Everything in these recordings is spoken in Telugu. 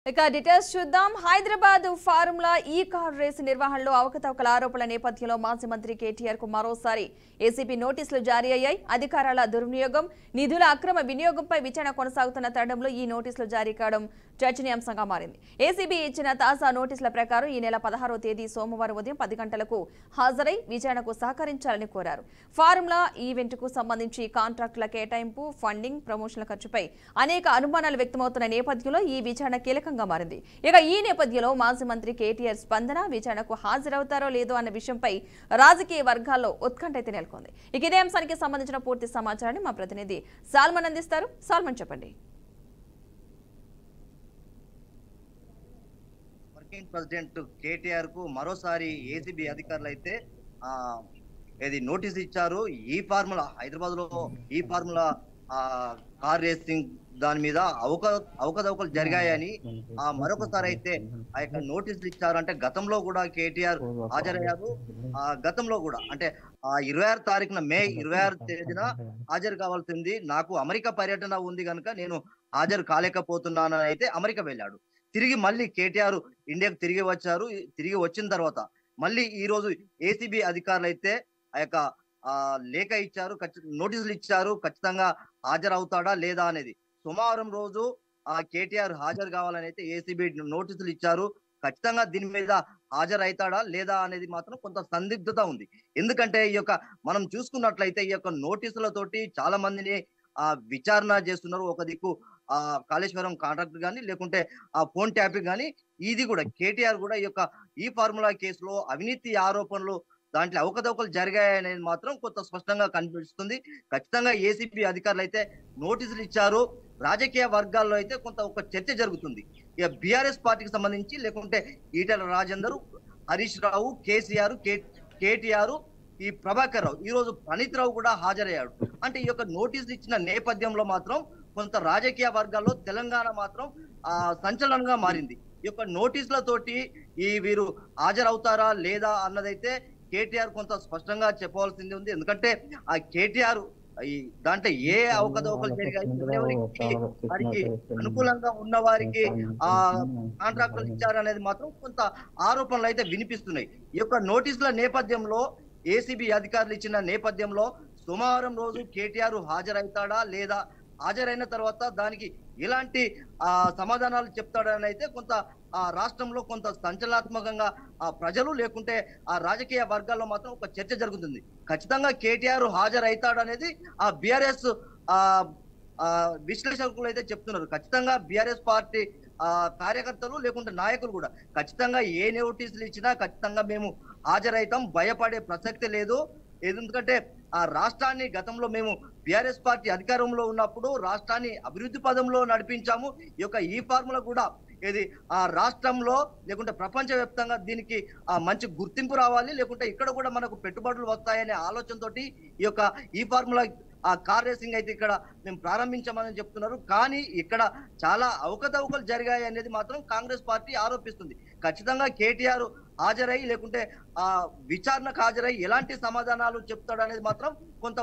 ఇక డీటెయిల్స్ చూద్దాం. హైదరాబాద్ ఫార్ములా ఈ కార్ రేసు నిర్వహణలో అవకతవకల ఆరోపణల నేపథ్యంలో మాజీ మంత్రి కేటీఆర్ కు మరోసారి ఏసీబీ నోటీసులు జారీ అయ్యాయి. అధికారాల దుర్వినియోగం, నిధుల అక్రమ వినియోగంపై విచారణ కొనసాగుతున్న తరుణంలో ఈ నోటీసులు జారీ కావడం చర్చనీయాంశంగా మారింది. ఏసీబీ ఇచ్చిన తాజా నోటీసుల ప్రకారం ఈ నెల 16వ తేదీ సోమవారం ఉదయం 10 గంటలకు హాజరై విచారణకు సహకరించాలని కోరారు. ఫార్ములా ఈవెంట్ కు సంబంధించి కాంట్రాక్టుల కేటాయింపు, ఫండింగ్, ప్రమోషన్ల ఖర్చుపై అనేక అనుమానాలు వ్యక్తమవుతున్న నేపథ్యంలో ఈ విచారణ కీలకంగా మారింది. ఇక ఈ నేపథ్యంలో మాజీ మంత్రి కేటీఆర్ స్పందన, విచారణకు హాజరవుతారో లేదో అన్న విషయంపై రాజకీయ వర్గాల్లో ఉత్కంఠ అయితే నెలకొంది. ఇక ఇదే అంశానికి సంబంధించిన పూర్తి సమాచారాన్ని మా ప్రతినిధి సాల్మన్ అందిస్తారు. సాల్మన్, చెప్పండి. వర్కింగ్ ప్రెసిడెంట్ కేటీఆర్ కు మరోసారి ఏసీబీ అధికారులు అయితే నోటీస్ ఇచ్చారు. ఈ ఫార్ములా హైదరాబాద్ లో ఈ ఫార్ములా కార్ రేసింగ్ దాని మీద అవకతవకలు జరిగాయని మరొకసారి అయితే ఆ యొక్క నోటీసులు ఇచ్చారు. అంటే గతంలో కూడా కేటీఆర్ హాజరయ్యారు. గతంలో కూడా అంటే 26 తారీఖున మే 26 తేదీన హాజరు కావాల్సింది. నాకు అమెరికా పర్యటన ఉంది కనుక నేను హాజరు కాలేకపోతున్నానని అయితే అమెరికా వెళ్ళాడు. తిరిగి మళ్ళీ కేటీఆర్ ఇండియాకు తిరిగి వచ్చారు. తిరిగి వచ్చిన తర్వాత మళ్ళీ ఈ రోజు ఏసీబీ అధికారులు అయితే ఆ యొక్క లేఖ ఇచ్చారు, నోటీసులు ఇచ్చారు. ఖచ్చితంగా హాజరవుతాడా లేదా అనేది సోమవారం రోజు కేటీఆర్ హాజరు కావాలని అయితే ఏసీబీ నోటీసులు ఇచ్చారు. ఖచ్చితంగా దీని మీద హాజరవుతాడా లేదా అనేది మాత్రం కొంత సందిగ్ధత ఉంది. ఎందుకంటే ఈ యొక్క మనం చూసుకున్నట్లయితే ఈ యొక్క నోటీసులతోటి చాలా మందిని విచారణ చేస్తున్నారు. ఒక దిక్కు కాళేశ్వరం కాంట్రాక్ట్ కానీ లేకుంటే ఫోన్ ట్యాపింగ్ కానీ, ఇది కూడా కేటీఆర్ కూడా ఈ ఫార్ములా కేసులో అవినీతి ఆరోపణలు, దాంట్లో అవకతవకలు జరిగాయనేది మాత్రం కొంత స్పష్టంగా కనిపిస్తుంది. ఖచ్చితంగా ఏసీబీ అధికారులు అయితే నోటీసులు ఇచ్చారు. రాజకీయ వర్గాల్లో అయితే ఒక చర్చ జరుగుతుంది. ఇక బీఆర్ఎస్ పార్టీకి సంబంధించి లేకుంటే ఈటెల రాజేందర్, హరీష్ రావు, కేసీఆర్, కేటీఆర్, ఈ ప్రభాకర్ రావు, ఈ రోజు ప్రణీత్ రావు కూడా హాజరయ్యాడు. అంటే ఈ యొక్క నోటీసులు ఇచ్చిన నేపథ్యంలో మాత్రం కొంత రాజకీయ వర్గాల్లో తెలంగాణ మాత్రం సంచలనంగా మారింది. ఈ యొక్క నోటీసులతోటి వీరు హాజరవుతారా లేదా అన్నదైతే కేటీఆర్ కొంత స్పష్టంగా చెప్పవలసింది ఉంది. ఎందుకంటే ఆ కేటీఆర్ దాంట్లో ఏ అవకతవకలు జరిగాయి, వారికి అనుకూలంగా ఉన్న వారికి కాంట్రాక్టులు ఇచ్చారనేది మాత్రం కొంత ఆరోపణలు అయితే వినిపిస్తున్నాయి. ఈ యొక్క నోటీసుల నేపథ్యంలో ఏసీబీ అధికారులు ఇచ్చిన నేపథ్యంలో సోమవారం రోజు కేటీఆర్ హాజరవుతాడా లేదా, హాజరైన తర్వాత దానికి ఎలాంటి సమాధానాలు చెప్తాడని అయితే కొంత రాష్ట్రంలో కొంత సంచలనాత్మకంగా ప్రజలు లేకుంటే రాజకీయ వర్గాల్లో మాత్రం ఒక చర్చ జరుగుతుంది. ఖచ్చితంగా కేటీఆర్ హాజరవుతాడనేది బీఆర్ఎస్ విశ్లేషకులు అయితే చెప్తున్నారు. ఖచ్చితంగా బీఆర్ఎస్ పార్టీ కార్యకర్తలు లేకుంటే నాయకులు కూడా ఖచ్చితంగా ఏ నోటీసులు ఇచ్చినా ఖచ్చితంగా మేము హాజరైతాం, భయపడే ప్రసక్తి లేదు. ఎందుకంటే రాష్ట్రాన్ని గతంలో మేము బీఆర్ఎస్ పార్టీ అధికారంలో ఉన్నప్పుడు రాష్ట్రాన్ని అభివృద్ధి పదంలో నడిపించాము. ఈ ఫార్ములా కూడా రాష్ట్రంలో లేకుంటే ప్రపంచవ్యాప్తంగా దీనికి మంచి గుర్తింపు రావాలి, లేకుంటే ఇక్కడ కూడా మనకు పెట్టుబడులు వస్తాయనే ఆలోచనతోటి ఈ ఫార్ములా కార్ రేసింగ్ అయితే ఇక్కడ మేము ప్రారంభించామని చెప్తున్నారు. కానీ ఇక్కడ చాలా అవకతవకలు జరిగాయి అనేది మాత్రం కాంగ్రెస్ పార్టీ ఆరోపిస్తుంది. ఖచ్చితంగా కేటీఆర్ హాజరై లేకుంటే విచారణకు హాజరై ఎలాంటి సమాధానాలు చెప్తాడు అనేది మాత్రం కొంత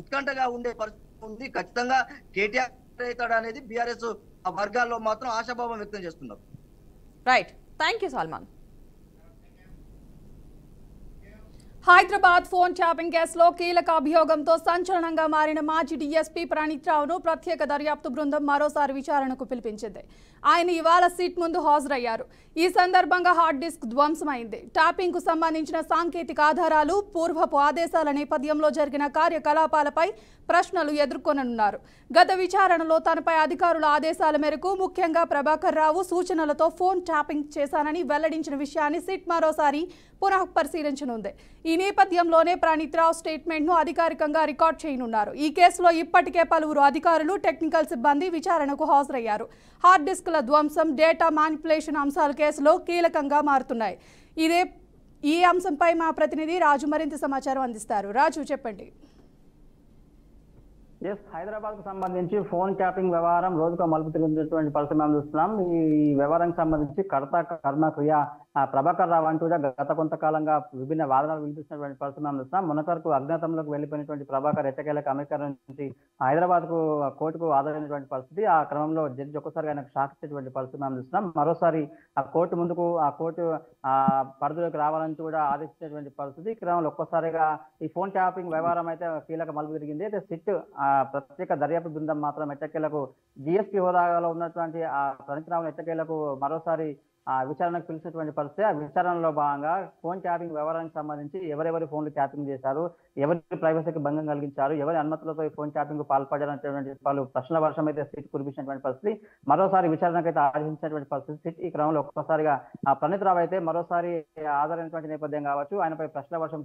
ఉత్కంఠగా ఉండే పరిస్థితి ఉంది. ఖచ్చితంగా కేటీఆర్ అవుతాడు అనేది బీఆర్ఎస్ వర్గాల్లో మాత్రం ఆశాభావం వ్యక్తం చేస్తున్నారు. Right, thank you Salman. Hyderabad phone tapping కేసులో కీలక అభియోగంతో సంచలనంగా మారిన మాజీ డీఎస్పీ ప్రణీత్ రావును ప్రత్యేక దర్యాప్తు బృందం మరోసారి విచారణకు పిలిపించింది. ఆయన ఇవాళ సిట్ ముందు హాజరయ్యారు. ఈ సందర్భంగా హార్డ్ డిస్క్ ధ్వంసమైంది. ట్యాపింగ్ కు సంబంధించిన సాంకేతిక ఆధారాలు, పూర్వపు ఆదేశాల నేపథ్యంలో జరిగిన కార్యకలాపాలపై ప్రశ్నలు ఎదుర్కొననున్నారు. గత విచారణలో తనపై అధికారుల ఆదేశాల మేరకు ముఖ్యంగా ప్రభాకర్ రావు సూచనలతో ఫోన్ ట్యాపింగ్ చేశానని వెల్లడించిన విషయాన్ని సిట్ మరోసారి పునః పరిశీలించనుంది. ఈ నేపథ్యంలోనే ప్రణీత్ రావు స్టేట్మెంట్ ను అధికారికంగా రికార్డ్ చేయనున్నారు. ఈ కేసులో ఇప్పటికే పలువురు అధికారులు, టెక్నికల్ సిబ్బంది విచారణకు హాజరయ్యారు. హార్డ్ డిస్క్ల ధ్వంసం, డేటా మానిపులేషన్ అంశాలు కేసులో కీలకంగా మారుతున్నాయి. ఈ అంశంపై మా ప్రతినిధి రాజు మరింత సమాచారం అందిస్తారు. రాజు, చెప్పండి. హైదరాబాద్ కు సంబంధించి ఫోన్ ట్యాపింగ్ వ్యవహారం రోజుకు మలుపు తిరిగినటువంటి పరిస్థితి మనం చూస్తున్నాం. ఈ వ్యవహారానికి సంబంధించి కర్త కర్మ క్రియ ప్రభాకర్ రావు అంటూ కూడా గత కొంతకాలంగా విభిన్న వాదనలు వినిపిస్తున్నటువంటి పరిస్థితి మనం చూస్తున్నాం. మొన్నటి వరకు అజ్ఞాతంలోకి వెళ్ళిపోయినటువంటి ప్రభాకర్ ఎట్టకేలకు అమెరికా నుంచి హైదరాబాద్ కు కోర్టుకు హాజరైనటువంటి పరిస్థితి. ఆ క్రమంలో జడ్జి ఒక్కసారిగా ఆయనకు షాక్ ఇచ్చేటువంటి పరిస్థితి మనం చూస్తున్నాం. మరోసారి ఆ కోర్టు ముందుకు ఆ కోర్టు పరిధిలోకి రావాలంటూ కూడా ఆదేశించినటువంటి పరిస్థితి. ఈ క్రమంలో ఒక్కసారిగా ఈ ఫోన్ ట్యాపింగ్ వ్యవహారం అయితే కీలక మలుపు తిరిగింది. అయితే సిట్ ప్రత్యేక దర్యాప్తు బృందం మాత్రం ఎట్టకేలకు జిఎస్పీ హోదాలో ఉన్నటువంటి ఆ ప్రణీత్ రావు ఎట్టకేలకు మరోసారి విచారణకు పిలిచినటువంటి పరిస్థితి. ఆ విచారణలో భాగంగా ఫోన్ ట్యాపింగ్ వ్యవహారానికి సంబంధించి ఎవరెవరి ఫోన్లు ట్యాపింగ్ చేశారు, ఎవరి ప్రైవసీకి భంగం కలిగించారు, ఎవరి అనుమతులతో ఈ ఫోన్ ట్యాపింగ్ పాల్పడాలనేటువంటి పలు ప్రశ్నల వర్షం అయితే సిట్ కురిపించినటువంటి పరిస్థితి. మరోసారి విచారణకు అయితే ఆదేశించినటువంటి పరిస్థితి సిట్. ఈ క్రమంలో ఒక్కసారిగా ప్రణీత్ రావు అయితే మరోసారి హాజరైనటువంటి నేపథ్యం కావచ్చు, ఆయనపై ప్రశ్నల వర్షం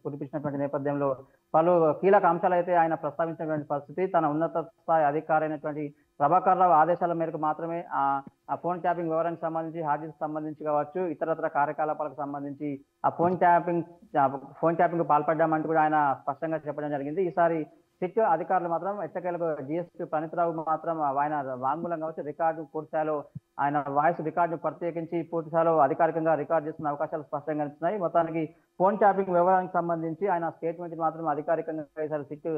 కురిపించినటువంటి నేపథ్యంలో పలు కీలక అంశాలు అయితే ఆయన ప్రస్తావించినటువంటి పరిస్థితి. తన ఉన్నత స్థాయి అధికారి అయినటువంటి ప్రభాకర్ రావు ఆదేశాల మేరకు మాత్రమే ఆ ఫోన్ ట్యాపింగ్ వివరానికి సంబంధించి హాజీకి సంబంధించి కావచ్చు, ఇతరత్ర కార్యకలాపాలకు సంబంధించి ఆ ఫోన్ ట్యాపింగ్ పాల్పడ్డామంటూ కూడా ఆయన స్పష్టంగా చెప్పడం జరిగింది. ఈసారి సిట్ అధికారులు మాత్రం ఎట్టకేలకు జిఎస్పీ ప్రణీత్ రావు మాత్రం ఆయన వాంగ్మూలం కావచ్చు రికార్డు పూర్తిస్థాయిలో ఆయన వాయిస్ రికార్డు ప్రత్యేకించి పూర్తిస్థాయిలో అధికారికంగా రికార్డు చేస్తున్న అవకాశాలు స్పష్టంగా కనిపిస్తున్నాయి. మొత్తానికి ఫోన్ ట్యాపింగ్ వ్యవహారానికి సంబంధించి ఆయన స్టేట్మెంట్ మాత్రం అధికారికంగా ఈసారి సిట్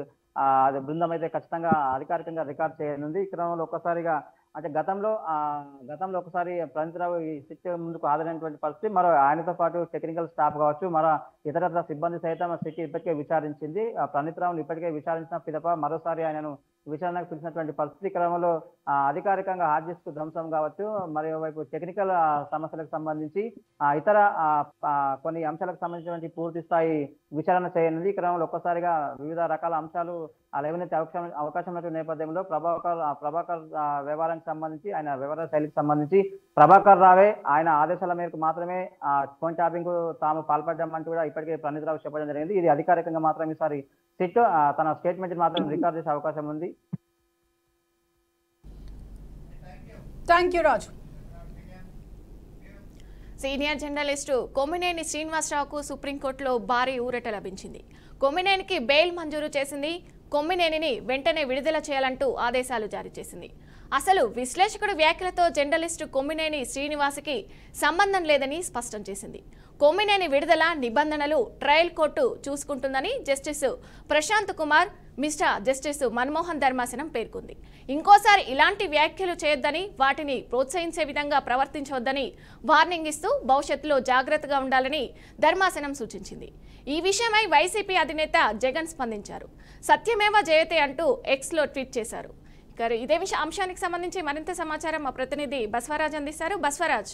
బృందం అయితే ఖచ్చితంగా అధికారికంగా రికార్డ్ చేయనుంది. ఈ క్రమంలో ఒక్కసారిగా అంటే గతంలో ఒకసారి ప్రణీత్ రావు ఈ సిట్ ముందుకు హాజరైనటువంటి పరిస్థితి. మరో ఆయనతో పాటు టెక్నికల్ స్టాఫ్ కావచ్చు, మరో ఇతరత్ర సిబ్బంది సైతం సిట్ ఇప్పటికే విచారించింది. ప్రణీత్ రావును ఇప్పటికే విచారించిన పిదప మరోసారి ఆయనను విచారణకు పిలిచినటువంటి పరిస్థితి. క్రమంలో అధికారికంగా హార్డ్ డిస్క్ ధ్వంసం కావచ్చు, మరోవైపు టెక్నికల్ సమస్యలకు సంబంధించి ఇతర కొన్ని అంశాలకు సంబంధించినటువంటి పూర్తి స్థాయి విచారణ చేయనుంది. ఈ క్రమంలో ఒక్కసారిగా వివిధ రకాల అంశాలు లేవనెత్తే అవకాశం ఉన్న నేపథ్యంలో ప్రభాకర్ వ్యవహారానికి సంబంధించి ఆయన వ్యవహార శైలికి సంబంధించి ప్రభాకర్ రావే ఆయన ఆదేశాల మేరకు మాత్రమే ఫోన్ ట్యాపింగ్ తాము పాల్పడ్డామంటూ కూడా ఇప్పటికే ప్రణీత్ రావు చెప్పడం జరిగింది. ఇది అధికారికంగా మాత్రం ఈసారి సిట్ తన స్టేట్మెంట్ మాత్రం రికార్డ్ చేసే అవకాశం ఉంది. Thank you Raju. Senior journalist Kommineni శ్రీనివాసరావుకు సుప్రీంకోర్టులో భారీ ఊరట లభించింది. కొమ్మినేనికి బెయిల్ మంజూరు చేసింది. కొమ్మినేనిని వెంటనే విడుదల చేయాలంటూ ఆదేశాలు జారీ చేసింది. అసలు విశ్లేషకుడు వ్యాఖ్యలతో జర్నలిస్టు కొమ్మినేని శ్రీనివాస్కి సంబంధం లేదని స్పష్టం చేసింది. కొమ్మినేని విడుదల నిబంధనలు ట్రయల్ కోర్టు చూసుకుంటుందని justice Prashant Kumar, mister justice Manmohan ధర్మాసనం పేర్కొంది. ఇంకోసారి ఇలాంటి వ్యాఖ్యలు చేయొద్దని, వాటిని ప్రోత్సహించే విధంగా ప్రవర్తించవద్దని వార్నింగ్ ఇస్తూ భవిష్యత్తులో జాగ్రత్తగా ఉండాలని ధర్మాసనం సూచించింది. ఈ విషయమై వైసీపీ అధినేత జగన్ స్పందించారు. సత్యమేవ జయతే అంటూ ఎక్స్లో ట్వీట్ చేశారు. ఇదే అంశానికి సంబంధించి మరింత సమాచారం మా ప్రతినిధి బస్వరాజ్ అందిస్తారు. బస్వరాజ్.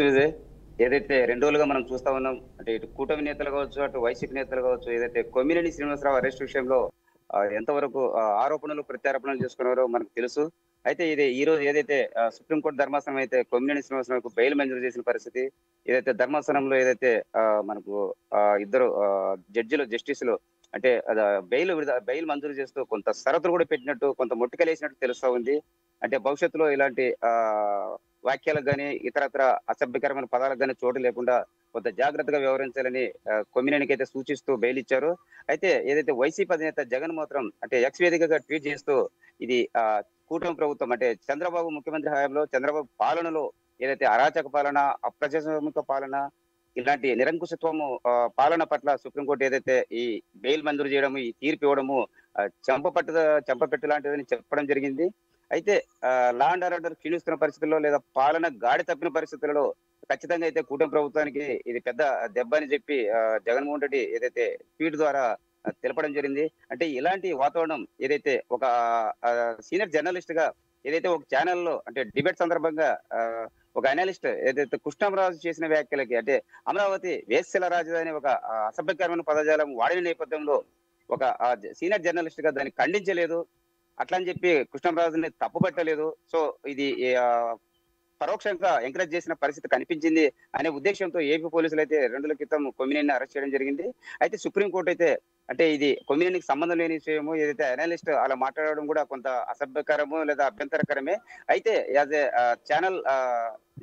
విజయ్, ఏదైతే 2 రోజులుగా మనం చూస్తా ఉన్నాం, అంటే ఇటు కూటమి నేతలు కావచ్చు, అటు వైసీపీ నేతలు కావచ్చు, ఏదైతే కొమ్మినేని శ్రీనివాసరావు అరెస్ట్ విషయంలో ఎంతవరకు ఆరోపణలు ప్రత్యారోపణలు చేసుకున్నారో మనకు తెలుసు. అయితే ఇది ఈ రోజు ఏదైతే సుప్రీంకోర్టు ధర్మాసనం అయితే కొమ్మినేని శ్రీనివాసరావుకు బెయిల్ మంజూరు చేసిన పరిస్థితి, ఏదైతే ధర్మాసనంలో ఏదైతే మనకు ఇద్దరు జస్టిస్లు అంటే బెయిల్ మంజూరు చేస్తూ కొంత షరతులు కూడా పెట్టినట్టు, కొంత మొట్టికలేసినట్టు తెలుస్తా ఉంది. అంటే భవిష్యత్తులో ఇలాంటి వాక్యాలకు కానీ ఇతరత్ర అసభ్యకరమైన పదాలకు కానీ చోటు లేకుండా కొంత జాగ్రత్తగా వ్యవహరించాలని కొమ్మినేనికి అయితే సూచిస్తూ బెయిల్ ఇచ్చారు. అయితే ఏదైతే వైసీపీ అధినేత జగన్ మాత్రం అంటే ఎక్స్ వేదికగా ట్వీట్ చేస్తూ ఇది కూటమి ప్రభుత్వం అంటే చంద్రబాబు ముఖ్యమంత్రి హయాంలో చంద్రబాబు పాలనలో ఏదైతే అరాచక పాలన, అప్రజాస్వామిక పాలన, ఇలాంటి నిరంకుశత్వము పాలన పట్ల సుప్రీంకోర్టు ఏదైతే ఈ బెయిల్ మంజూరు చేయడము, ఈ తీర్పు ఇవ్వడము చంపపెట్టు లాంటిదని చెప్పడం జరిగింది. అయితే లా అండ్ ఆర్డర్ క్షీణిస్తున్న పరిస్థితుల్లో లేదా పాలన గాడి తప్పిన పరిస్థితులలో ఖచ్చితంగా అయితే కూటమి ప్రభుత్వానికి ఇది పెద్ద దెబ్బ అని చెప్పి జగన్మోహన్ రెడ్డి ఏదైతే ట్వీట్ ద్వారా తెలపడం జరిగింది. అంటే ఇలాంటి వాతావరణం ఏదైతే ఒక సీనియర్ జర్నలిస్ట్ గా ఏదైతే ఒక ఛానల్లో అంటే డిబేట్ సందర్భంగా ఒక అనలిస్ట్ ఏదైతే కృష్ణరాజు చేసిన వ్యాఖ్యలకి అంటే అమరావతి వేశ్యల రాజధాని ఒక అసభ్యకరమైన పదజాలం వాడిన నేపథ్యంలో ఒక సీనియర్ జర్నలిస్ట్ గా దాన్ని ఖండించలేదు, అట్లా అని చెప్పి కృష్ణరాజుని తప్పుపట్టలేదు. సో ఇది పరోక్షంగా ఎంకరేజ్ చేసిన పరిస్థితి కనిపించింది అనే ఉద్దేశంతో ఏపీ పోలీసులు అయితే 2 రోజుల క్రితం కొమ్మినేని అరెస్ట్ చేయడం జరిగింది. అయితే సుప్రీంకోర్టు అయితే అంటే ఇది కొమ్మినేనికి సంబంధం లేని విషయము, ఏదైతే అనలిస్ట్ అలా మాట్లాడడం కూడా కొంత అసభ్యకరము లేదా అభ్యంతరకరమే. అయితే యాజ్ ఏ ఛానల్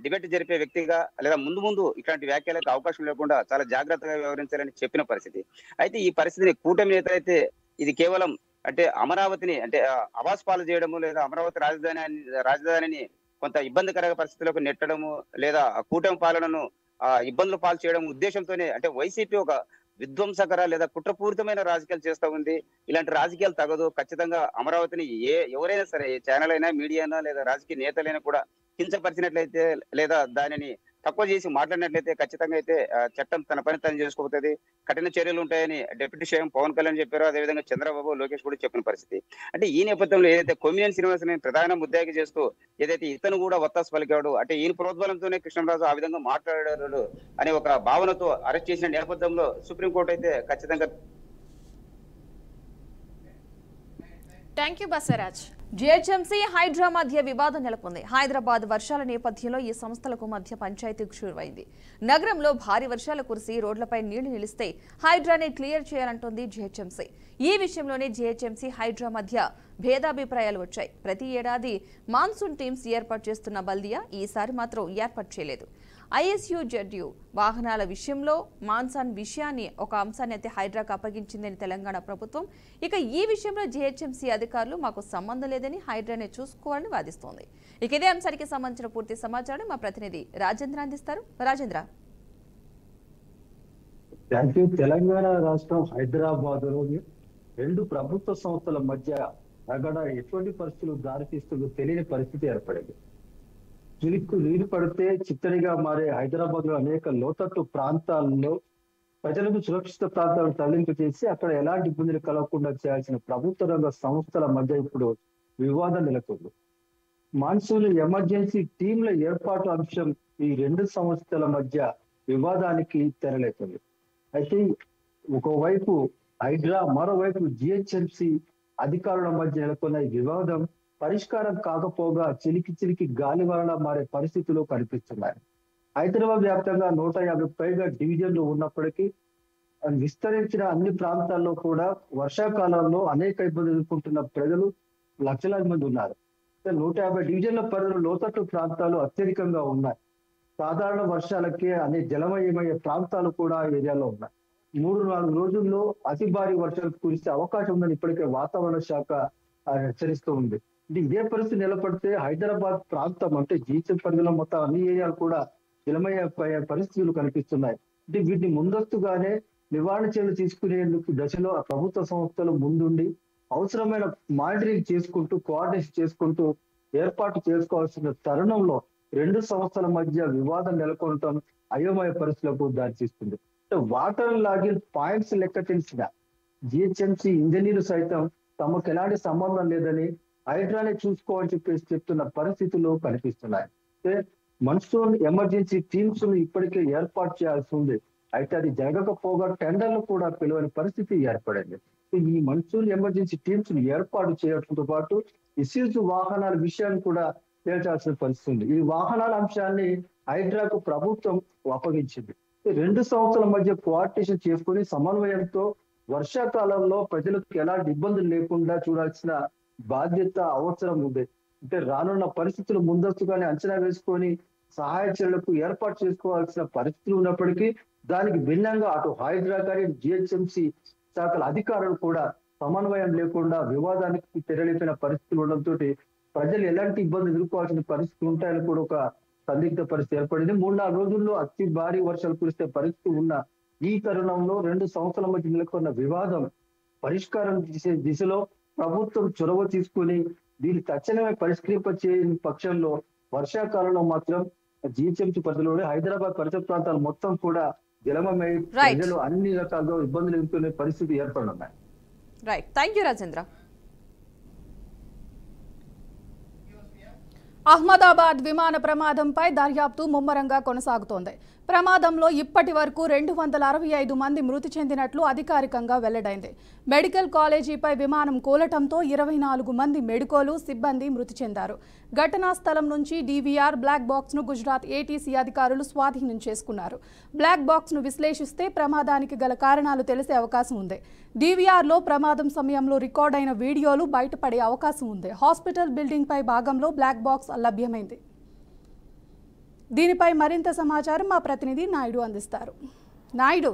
డిబేట్ జరిపే వ్యక్తిగా లేదా ముందు ఇట్లాంటి వ్యాఖ్యలకు అవకాశం లేకుండా చాలా జాగ్రత్తగా వ్యవహరించాలని చెప్పిన పరిస్థితి. అయితే ఈ పరిస్థితిని కూటమి నేత అయితే ఇది కేవలం అంటే అమరావతిని అంటే అవాస్ పాలు చేయడము లేదా అమరావతి రాజధానిని కొంత ఇబ్బందికర పరిస్థితులకు నెట్టడము లేదా కూటమి పాలనను ఇబ్బందులు పాలు చేయడం ఉద్దేశంతోనే అంటే వైసీపీ ఒక విధ్వంసకర లేదా కుట్రపూరితమైన రాజకీయాలు చేస్తూ ఉంది. ఇలాంటి రాజకీయాలు తగదు. ఖచ్చితంగా అమరావతిని ఎవరైనా సరే, ఛానల్ అయినా, మీడియా అయినా లేదా రాజకీయ నేతలైనా కూడా కించపరిచినట్లయితే లేదా దానిని తక్కువ చేసి మాట్లాడినట్లయితే ఖచ్చితంగా అయితే చట్టం తన పని తను చేసుకోబోతుంది, కఠిన చర్యలు ఉంటాయని డిప్యూటీ సీఎం పవన్ కళ్యాణ్ చెప్పారు. అదేవిధంగా చంద్రబాబు, లోకేష్ కూడా చెప్పిన పరిస్థితి. అంటే ఈ నేపథ్యంలో ఏదైతే కొమ్మినేని శ్రీనివాసని ప్రధాన ముద్దాయిగా చేస్తూ ఏదైతే ఇతను కూడా వత్తాసు పలికాడు, అంటే ఈయన ప్రోద్బలంతోనే కృష్ణరాజు ఆ విధంగా మాట్లాడాడు అనే ఒక భావనతో అరెస్ట్ చేసిన నేపథ్యంలో సుప్రీంకోర్టు అయితే ఖచ్చితంగా thank you Basavaraj. GHMC HYDRAA మధ్య వివాదం నెలకొంది. హైదరాబాద్ వర్షాల నేపథ్యంలో ఈ సంస్థలకు మధ్య పంచాయతీ క్షురువైంది. నగరంలో భారీ వర్షాలు కురిసి రోడ్లపై నీళ్లు నిలిస్తే హైడ్రాని క్లియర్ చేయాలంటోంది జీహెచ్ఎంసీ. ఈ విషయంలోనే జీహెచ్ఎంసీ హైడ్రా మధ్య భేదాభిప్రాయాలు వచ్చాయి. ప్రతి ఏడాది మాన్సూన్ టీమ్స్ ఏర్పాటు చేస్తున్న బల్దియా ఈసారి మాత్రం ఏర్పాటు చేయలేదు. ISUZU వాహనాల విషయంలో మాన్సూన్ విషయాన్ని ఒక అంశాన్ని అయితే హైడ్రాకు అప్పగించిందని తెలంగాణ ప్రభుత్వం. ఇక ఈ విషయంలో జీహెచ్ఎంసీ అధికారులు మాకు సంబంధం లేదని హైడ్రానే చూసుకోవాలని వాదిస్తోంది. ఇక ఇదే అంశానికి సంబంధించిన పూర్తి సమాచారం మా ప్రతినిధి రాజేంద్ర అందిస్తారు. రాజేంద్ర. తెలంగాణ రాష్ట్రం హైదరాబాద్ లోని రెండు ప్రభుత్వ సంస్థల మధ్య రగడ ఎటువంటి పరిస్థితులు దారితీస్తుందో తెలియని పరిస్థితి ఏర్పడింది. చిలుక్కు నీరు పడితే చిత్తడిగా మారే హైదరాబాద్ లో అనేక లోతట్టు ప్రాంతాల్లో ప్రజలకు సురక్షిత ప్రాంతాలను తరలింపజేసి అక్కడ ఎలాంటి ఇబ్బందులు కలగకుండా చేయాల్సిన ప్రభుత్వ రంగ సంస్థల మధ్య ఇప్పుడు వివాదం నెలకొంది. మాన్సూన్ ఎమర్జెన్సీ టీంల ఏర్పాటు అంశం ఈ రెండు సంస్థల మధ్య వివాదానికి తెరలేకుంది. అయితే ఒకవైపు హైడ్రా, మరోవైపు జిహెచ్ఎంసీ అధికారుల మధ్య నెలకొన్న ఈ వివాదం పరిష్కారం కాకపోగా చిలికి గాలివానలా మారే పరిస్థితులు కనిపిస్తున్నాయి. హైదరాబాద్ వ్యాప్తంగా 150 పైగా డివిజన్లు ఉన్నప్పటికీ విస్తరించిన అన్ని ప్రాంతాల్లో కూడా వర్షాకాలంలో అనేక ఇబ్బందులు ఎదుర్కొంటున్న ప్రజలు లక్షలాది మంది ఉన్నారు. 150 డివిజన్ల పరిధిలో లోతట్టు ప్రాంతాలు అత్యధికంగా ఉన్నాయి. సాధారణ వర్షాలకే అనే జలమయమయ్యే ప్రాంతాలు కూడా ఏరియాలో ఉన్నాయి. 3-4 రోజుల్లో అతి భారీ వర్షాలు కురిసే అవకాశం ఉందని ఇప్పటికే వాతావరణ శాఖ హెచ్చరిస్తూ ఉంది. ఇదే పరిస్థితి నిలబడితే హైదరాబాద్ ప్రాంతం అంటే జీహెచ్ఎంసీ పరిధిలో మొత్తం అన్ని ఏరియాలు కూడా జలమయ్యే పరిస్థితులు కనిపిస్తున్నాయి. అంటే వీటిని ముందస్తుగానే నివారణ చర్యలు తీసుకునేందుకు దశలో ఆ ప్రభుత్వ సంస్థలు ముందుండి అవసరమైన మానిటరింగ్ చేసుకుంటూ, కోఆర్డినేషన్ చేసుకుంటూ ఏర్పాటు చేసుకోవాల్సిన తరుణంలో రెండు సంస్థల మధ్య వివాదం నెలకొనటం అయోమయ పరిస్థితులకు దారితీస్తుంది. వాటర్ లాగిన్ పాయింట్స్ లెక్క తెలిసిన జిహెచ్ఎంసీ ఇంజనీర్లు సైతం తమకు ఎలాంటి సంబంధం లేదని హైడ్రానే చూసుకోవాలని చెప్పేసి చెప్తున్న పరిస్థితులు కనిపిస్తున్నాయి. మాన్సూన్ ఎమర్జెన్సీ టీమ్స్ ను ఇప్పటికే ఏర్పాటు చేయాల్సి ఉంది. అయితే అది జరగకపోగా టెండర్లు కూడా పిలువని పరిస్థితి ఏర్పడింది. ఈ మాన్సూన్ ఎమర్జెన్సీ టీమ్స్ ను ఏర్పాటు చేయడంతో పాటు ఇష్యూస్ వాహనాల విషయాన్ని కూడా తేల్చాల్సిన పరిస్థితి ఉంది. ఈ వాహనాల అంశాన్ని హైడ్రాకు ప్రభుత్వం అప్పగించింది. రెండు సంస్థల మధ్య కోఆర్డినేషన్ చేసుకుని సమన్వయంతో వర్షాకాలంలో ప్రజలకు ఎలాంటి ఇబ్బందులు లేకుండా చూడాల్సిన బాధ్యత అవసరం ఉంది. అంటే రానున్న పరిస్థితులు ముందస్తుగానే అంచనా వేసుకొని సహాయ చర్యలకు ఏర్పాటు చేసుకోవాల్సిన పరిస్థితులు ఉన్నప్పటికీ దానికి భిన్నంగా అటు హైడ్రా కానీ జిహెచ్ఎంసీ శాఖల అధికారులు కూడా సమన్వయం లేకుండా వివాదానికి తెరలేపిన పరిస్థితులు ఉండడంతో ప్రజలు ఎలాంటి ఇబ్బందులు ఎదుర్కోవాల్సిన పరిస్థితులు ఉంటాయని కూడా ఒక సందిగ్ధ పరిస్థితి ఏర్పడింది. 3-4 రోజుల్లో అతి భారీ వర్షాలు కురిసే పరిస్థితి ఉన్న ఈ తరుణంలో రెండు సంస్థల మధ్య నెలకొన్న వివాదం పరిష్కారం చేసే దిశలో ప్రభుత్వం చొరవ తీసుకుని దీన్ని తక్షణమే పరిష్కరింపచేయని పక్షంలో వర్షాకాలంలో మాత్రం జిహెచ్ఎంసీ పరిధిలోనే హైదరాబాద్ పరిసర ప్రాంతాలు మొత్తం కూడా జలమై ప్రజలు అన్ని రకాలుగా ఇబ్బందులు ఎదుర్కొనే పరిస్థితి ఏర్పడున్నాయి. Right, thank you Rajendra. Ahmedabad విమాన ప్రమాదంపై దర్యాప్తు ముమ్మరంగా కొనసాగుతోంది. ప్రమాదంలో ఇప్పటి వరకు 265 మంది మృతి చెందినట్లు అధికారికంగా వెల్లడైంది. మెడికల్ కాలేజీపై విమానం కూలటంతో 24 మంది మెడికోలు సిబ్బంది మృతి చెందారు. ఘటనా స్థలం నుంచి డీవీఆర్ బ్లాక్ బాక్స్ ను గుజరాత్ ఏటీసీ అధికారులు స్వాధీనం చేసుకున్నారు. బ్లాక్ బాక్స్ ను విశ్లేషిస్తే ప్రమాదానికి గల కారణాలు తెలిసే అవకాశం ఉంది. డీవీఆర్లో ప్రమాదం సమయంలో రికార్డైన వీడియోలు బయటపడే అవకాశం ఉంది. హాస్పిటల్ బిల్డింగ్ పై భాగంలో బ్లాక్ బాక్స్ లభ్యమైంది. దీనిపై మరింత సమాచారం మా ప్రతినిధి నాయుడు అందిస్తారు. నాయుడు.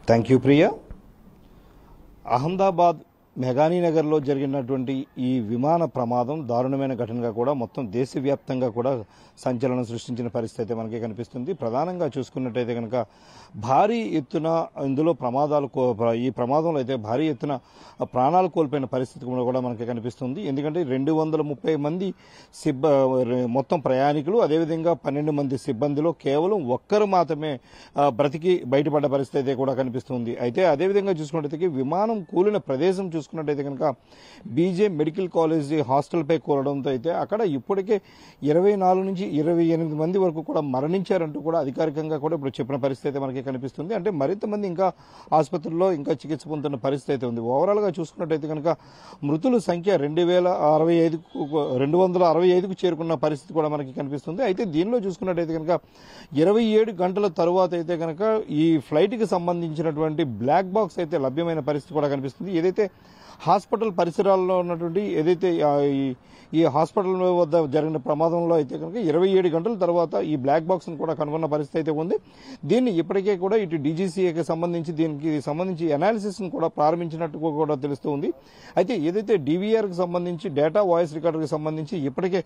Thank you Priya. అహ్మదాబాద్ మెగానీనగర్లో జరిగినటువంటి ఈ విమాన ప్రమాదం దారుణమైన ఘటనగా కూడా మొత్తం దేశవ్యాప్తంగా కూడా సంచలనం సృష్టించిన పరిస్థితి మనకి కనిపిస్తుంది. ప్రధానంగా చూసుకున్నట్టయితే కనుక భారీ ఎత్తున ఇందులో ఈ ప్రమాదంలో అయితే భారీ ఎత్తున ప్రాణాలు కోల్పోయిన పరిస్థితి కూడా మనకి కనిపిస్తుంది. ఎందుకంటే 230 మంది మొత్తం ప్రయాణికులు, అదేవిధంగా 12 మంది సిబ్బందిలో కేవలం ఒక్కరు మాత్రమే బ్రతికి బయటపడ్డ పరిస్థితి కూడా కనిపిస్తుంది. అయితే అదేవిధంగా చూసుకున్నట్టయితే విమానం కూలిన ప్రదేశం చూసుకున్నట్టయితే కనుక బీజే మెడికల్ కాలేజ్ హాస్టల్పై కూలడంతో అయితే అక్కడ ఇప్పటికే 24 నుంచి 28 మంది వరకు కూడా మరణించారంటూ కూడా అధికారికంగా కూడా ఇప్పుడు చెప్పిన పరిస్థితి మనకి కనిపిస్తుంది. అంటే మరింత మంది ఇంకా ఆసుపత్రుల్లో ఇంకా చికిత్స పొందుతున్న పరిస్థితి ఉంది. ఓవరాల్గా చూసుకున్నట్టయితే కనుక మృతుల సంఖ్య 265కు చేరుకున్న పరిస్థితి కూడా మనకి కనిపిస్తుంది. అయితే దీనిలో చూసుకున్నట్టయితే కనుక 27 గంటల తరువాత అయితే కనుక ఈ ఫ్లైట్కి సంబంధించినటువంటి బ్లాక్ బాక్స్ అయితే లభ్యమైన పరిస్థితి కూడా కనిపిస్తుంది. ఏదైతే హాస్పిటల్ పరిసరాల్లో ఉన్నటువంటి ఈ హాస్పిటల్ వద్ద జరిగిన ప్రమాదంలో అయితే కనుక 27 గంటల తర్వాత ఈ బ్లాక్ బాక్స్ను కూడా కనుగొన్న పరిస్థితి అయితే ఉంది. దీన్ని ఇప్పటికే కూడా ఇటు డీజీసీఏకి సంబంధించి దీనికి సంబంధించి అనాలిసిస్ను కూడా ప్రారంభించినట్టు కూడా తెలుస్తూ ఉంది. అయితే ఏదైతే డీవీఆర్కి సంబంధించి డేటా వాయిస్ రికార్డర్కి సంబంధించి ఇప్పటికే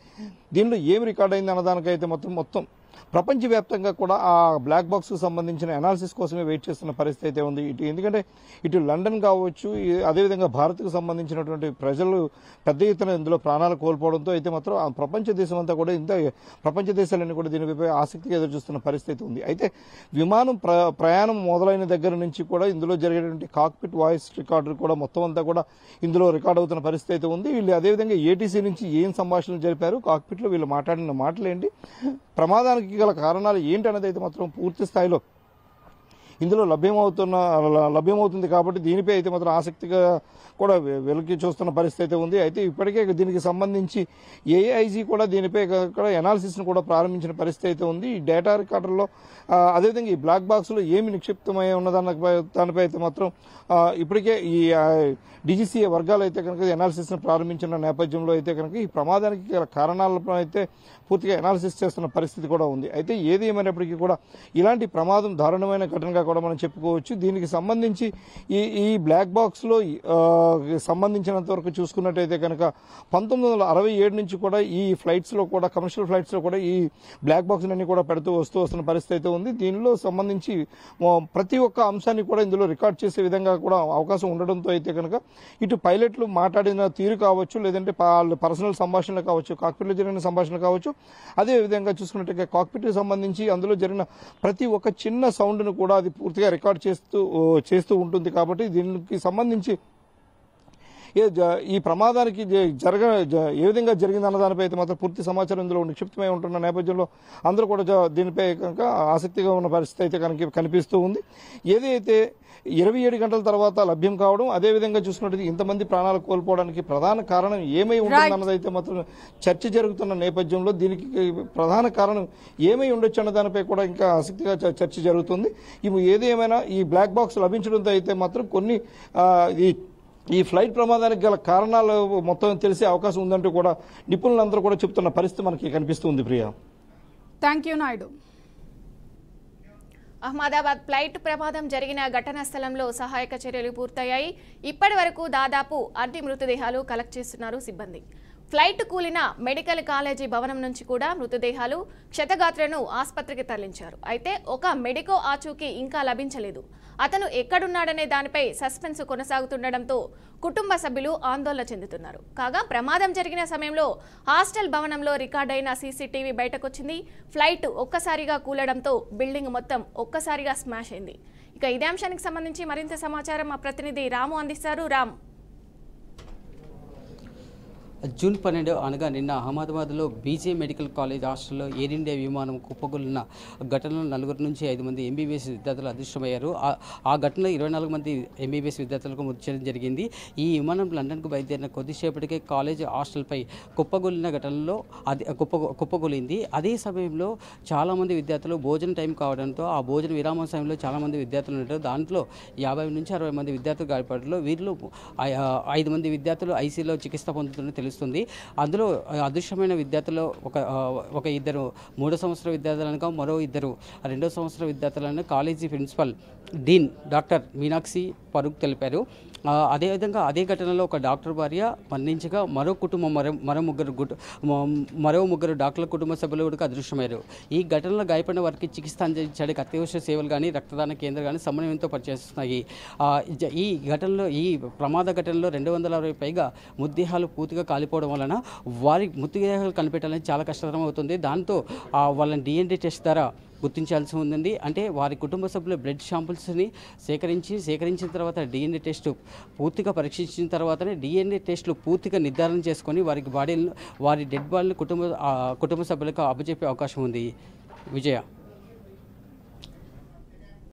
దీనిలో ఏం రికార్డ్ అయింది అన్నదానికైతే మొత్తం ప్రపంచవ్యాప్తంగా కూడా ఆ బ్లాక్ బాక్స్కు సంబంధించిన అనాలిసిస్ కోసమే వెయిట్ చేస్తున్న పరిస్థితి అయితే ఉంది. ఎందుకంటే ఇటు లండన్ కావచ్చు, అదేవిధంగా భారత్కు సంబంధించినటువంటి ప్రజలు పెద్ద ఎత్తున ఇందులో ప్రాణాలు కోల్పోవడంతో అయితే మాత్రం ఆ ప్రపంచ దేశం అంతా కూడా ప్రపంచ దేశాలన్నీ కూడా దీనిపై ఆసక్తిగా ఎదురుచూస్తున్న పరిస్థితి ఉంది. అయితే విమానం ప్రయాణం మొదలైన దగ్గర నుంచి కూడా ఇందులో జరిగేటువంటి కాక్పిట్ వాయిస్ రికార్డర్ కూడా మొత్తం అంతా కూడా ఇందులో రికార్డ్ అవుతున్న పరిస్థితి అయితే ఉంది. వీళ్ళు అదేవిధంగా ఏటీసీ నుంచి ఏం సంభాషణలు జరిపారు, కాక్పిట్లో వీళ్ళు మాట్లాడిన మాటలేంటి, ప్రమాదానికి గల కారణాలు ఏంటి అనేది అయితే మాత్రం పూర్తి స్థాయిలో ఇందులో లభ్యమవుతుంది. కాబట్టి దీనిపై అయితే మాత్రం ఆసక్తిగా కూడా వెలికి చూస్తున్న పరిస్థితి అయితే ఉంది. అయితే ఇప్పటికే దీనికి సంబంధించి ఏఐజీ కూడా దీనిపై కూడా అనాలిసిస్ను కూడా ప్రారంభించిన పరిస్థితి అయితే ఉంది. ఈ డేటా రికార్డర్లో అదేవిధంగా ఈ బ్లాక్ బాక్స్లో ఏమి నిక్షిప్తమై దానిపై అయితే మాత్రం ఇప్పటికే ఈ డీజీసీఏ వర్గాలు అయితే కనుక అనాలిసిస్ను ప్రారంభించిన నేపథ్యంలో అయితే కనుక ఈ ప్రమాదానికి గల కారణాలపై అయితే పూర్తిగా అనాలిసిస్ చేస్తున్న పరిస్థితి కూడా ఉంది. అయితే ఏది ఏమైనప్పటికీ కూడా ఇలాంటి ప్రమాదం దారుణమైన ఘటనగా కూడా మనం చెప్పుకోవచ్చు. దీనికి సంబంధించి ఈ బ్లాక్ బాక్స్లో సంబంధించినంత వరకు చూసుకున్నట్టయితే కనుక 1967 నుంచి కూడా ఈ ఫ్లైట్స్లో కూడా కమర్షియల్ ఫ్లైట్స్లో కూడా ఈ బ్లాక్ బాక్స్ అన్ని కూడా వస్తున్న పరిస్థితి అయితే ఉంది. దీనిలో సంబంధించి ప్రతి ఒక్క అంశాన్ని కూడా ఇందులో రికార్డ్ చేసే విధంగా కూడా అవకాశం ఉండడంతో అయితే కనుక ఇటు పైలట్లు మాట్లాడిన తీరు కావచ్చు, లేదంటే పర్సనల్ సంభాషణలు కావచ్చు, కాక్పిట్లో జరిగిన సంభాషణలు కావచ్చు, అదే విధంగా చూసుకున్నట్టుగా కాక్పిట్కి సంబంధించి అందులో జరిగిన ప్రతి ఒక్క చిన్న సౌండ్ను కూడా అది పూర్తిగా రికార్డ్ చేస్తూ ఉంటుంది. కాబట్టి దీనికి సంబంధించి ఈ ప్రమాదానికి ఏ విధంగా జరిగిందన్న దానిపై అయితే మాత్రం పూర్తి సమాచారం ఇందులో నిక్షిప్తమై ఉంటున్న నేపథ్యంలో అందరూ కూడా దీనిపై కనుక ఆసక్తిగా ఉన్న పరిస్థితి అయితే కనిపిస్తూ ఉంది. ఏదైతే 27 గంటల తర్వాత లభ్యం కావడం, అదేవిధంగా చూసుకున్నట్టు ఇంతమంది ప్రాణాలు కోల్పోవడానికి ప్రధాన కారణం ఏమై ఉంటుందన్నదైతే మాత్రం చర్చ జరుగుతున్న నేపథ్యంలో దీనికి ప్రధాన కారణం ఏమై ఉండొచ్చు అన్న దానిపై కూడా ఇంకా ఆసక్తిగా చర్చ జరుగుతుంది. ఇవి ఏదేమైనా ఈ బ్లాక్ బాక్స్ లభించడంతో అయితే మాత్రం కొన్ని ఈ ఫ్లైట్ ప్రమాదానికి గల కారణాలు మొత్తం తెలిసే అవకాశం ఉందంటూ కూడా నిపుణులందరూ కూడా చెప్తున్న పరిస్థితి మనకి కనిపిస్తుంది. Priya, thank you Naidu. Ahmedabad flight ప్రమాదం జరిగిన ఘటనా స్థలంలో సహాయక చర్యలు పూర్తయ్యాయి. ఇప్పటి వరకు దాదాపు 10 మృతదేహాలు కలెక్ట్ చేస్తున్నారు సిబ్బంది. ఫ్లైట్ కూలిన మెడికల్ కాలేజీ భవనం నుంచి కూడా మృతదేహాలు క్షతగాత్రను ఆసుపత్రికి తరలించారు. అయితే ఒక మెడికో ఆచూకీ ఇంకా లభించలేదు. అతను ఎక్కడున్నాడనే దానిపై సస్పెన్స్ కొనసాగుతుండటంతో కుటుంబ సభ్యులు ఆందోళన చెందుతున్నారు. కాగా ప్రమాదం జరిగిన సమయంలో హాస్టల్ భవనంలో రికార్డైన సీసీటీవీ బయటకొచ్చింది. ఫ్లైట్ ఒక్కసారిగా కూలడంతో బిల్డింగ్ మొత్తం ఒక్కసారిగా స్మాష్ అయింది. ఇక ఇదే అంశానికి సంబంధించి మరింత సమాచారం మా ప్రతినిధి రాము అందిస్తారు. రామ్, జూన్ 12 అనగా నిన్న అహ్మదాబాద్లో బీజే మెడికల్ కాలేజ్ హాస్టల్లో ఎయిర్ ఇండియా విమానం కుప్పకూలిన ఘటనలో 4 నుంచి 5 మంది ఎంబీబీఎస్ విద్యార్థులు అదృష్టమయ్యారు. ఆ ఘటనలో 24 మంది ఎంబీబీఎస్ విద్యార్థులకు మృతి చెందడం జరిగింది. ఈ విమానం లండన్కు బయలుదేరిన కొద్దిసేపటికే కాలేజ్ హాస్టల్పై కుప్పకూలిన ఘటనలో కుప్పకూలింది. అదే సమయంలో చాలామంది విద్యార్థులు భోజన టైం కావడంతో ఆ భోజన విరామం సమయంలో చాలామంది విద్యార్థులు ఉంటారు. దాంట్లో 50 నుంచి 60 మంది విద్యార్థులు గాయపడ్డారు. వీరిలో 5 మంది విద్యార్థులు ఐసీలో చికిత్స పొందుతున్నట్టు తెలుస్తుంది. అందులో అదృశ్యమైన విద్యార్థులు ఒక ఇద్దరు 3వ సంవత్సర విద్యార్థులనగా మరో ఇద్దరు 2వ సంవత్సర విద్యార్థులను college principal dean doctor Meenakshi Farooq తెలిపారు. అదేవిధంగా అదే ఘటనలో ఒక డాక్టర్ భార్య మరణించగా మరో కుటుంబం మరో ముగ్గురు డాక్టర్ల కుటుంబ సభ్యులు కూడా అదృశ్యమయ్యారు. ఈ ఘటనలో గాయపడిన వారికి చికిత్స అందించడానికి అత్యవసర సేవలు కానీ రక్తదాన కేంద్రాలు కానీ సమన్వయంతో పనిచేస్తున్నాయి. ఈ ఘటనలో ఈ ప్రమాద ఘటనలో 260 పైగా మృతదేహాలు పూర్తిగా కాలిపోవడం వలన వారి మృతదేహాలు కనిపెట్టాలని చాలా కష్టతరం అవుతుంది. దాంతో వాళ్ళని DNA టెస్ట్ ద్వారా గుర్తించాల్సి ఉందండి. అంటే వారి కుటుంబ సభ్యుల బ్లడ్ శాంపుల్స్ని సేకరించిన తర్వాత DNA టెస్ట్ పూర్తిగా పరీక్షించిన తర్వాతనే DNA టెస్టులు పూర్తిగా నిర్ధారణ చేసుకొని వారి డెడ్ బాడీలను కుటుంబ సభ్యులకు అప్పచెప్పే అవకాశం ఉంది. విజయ.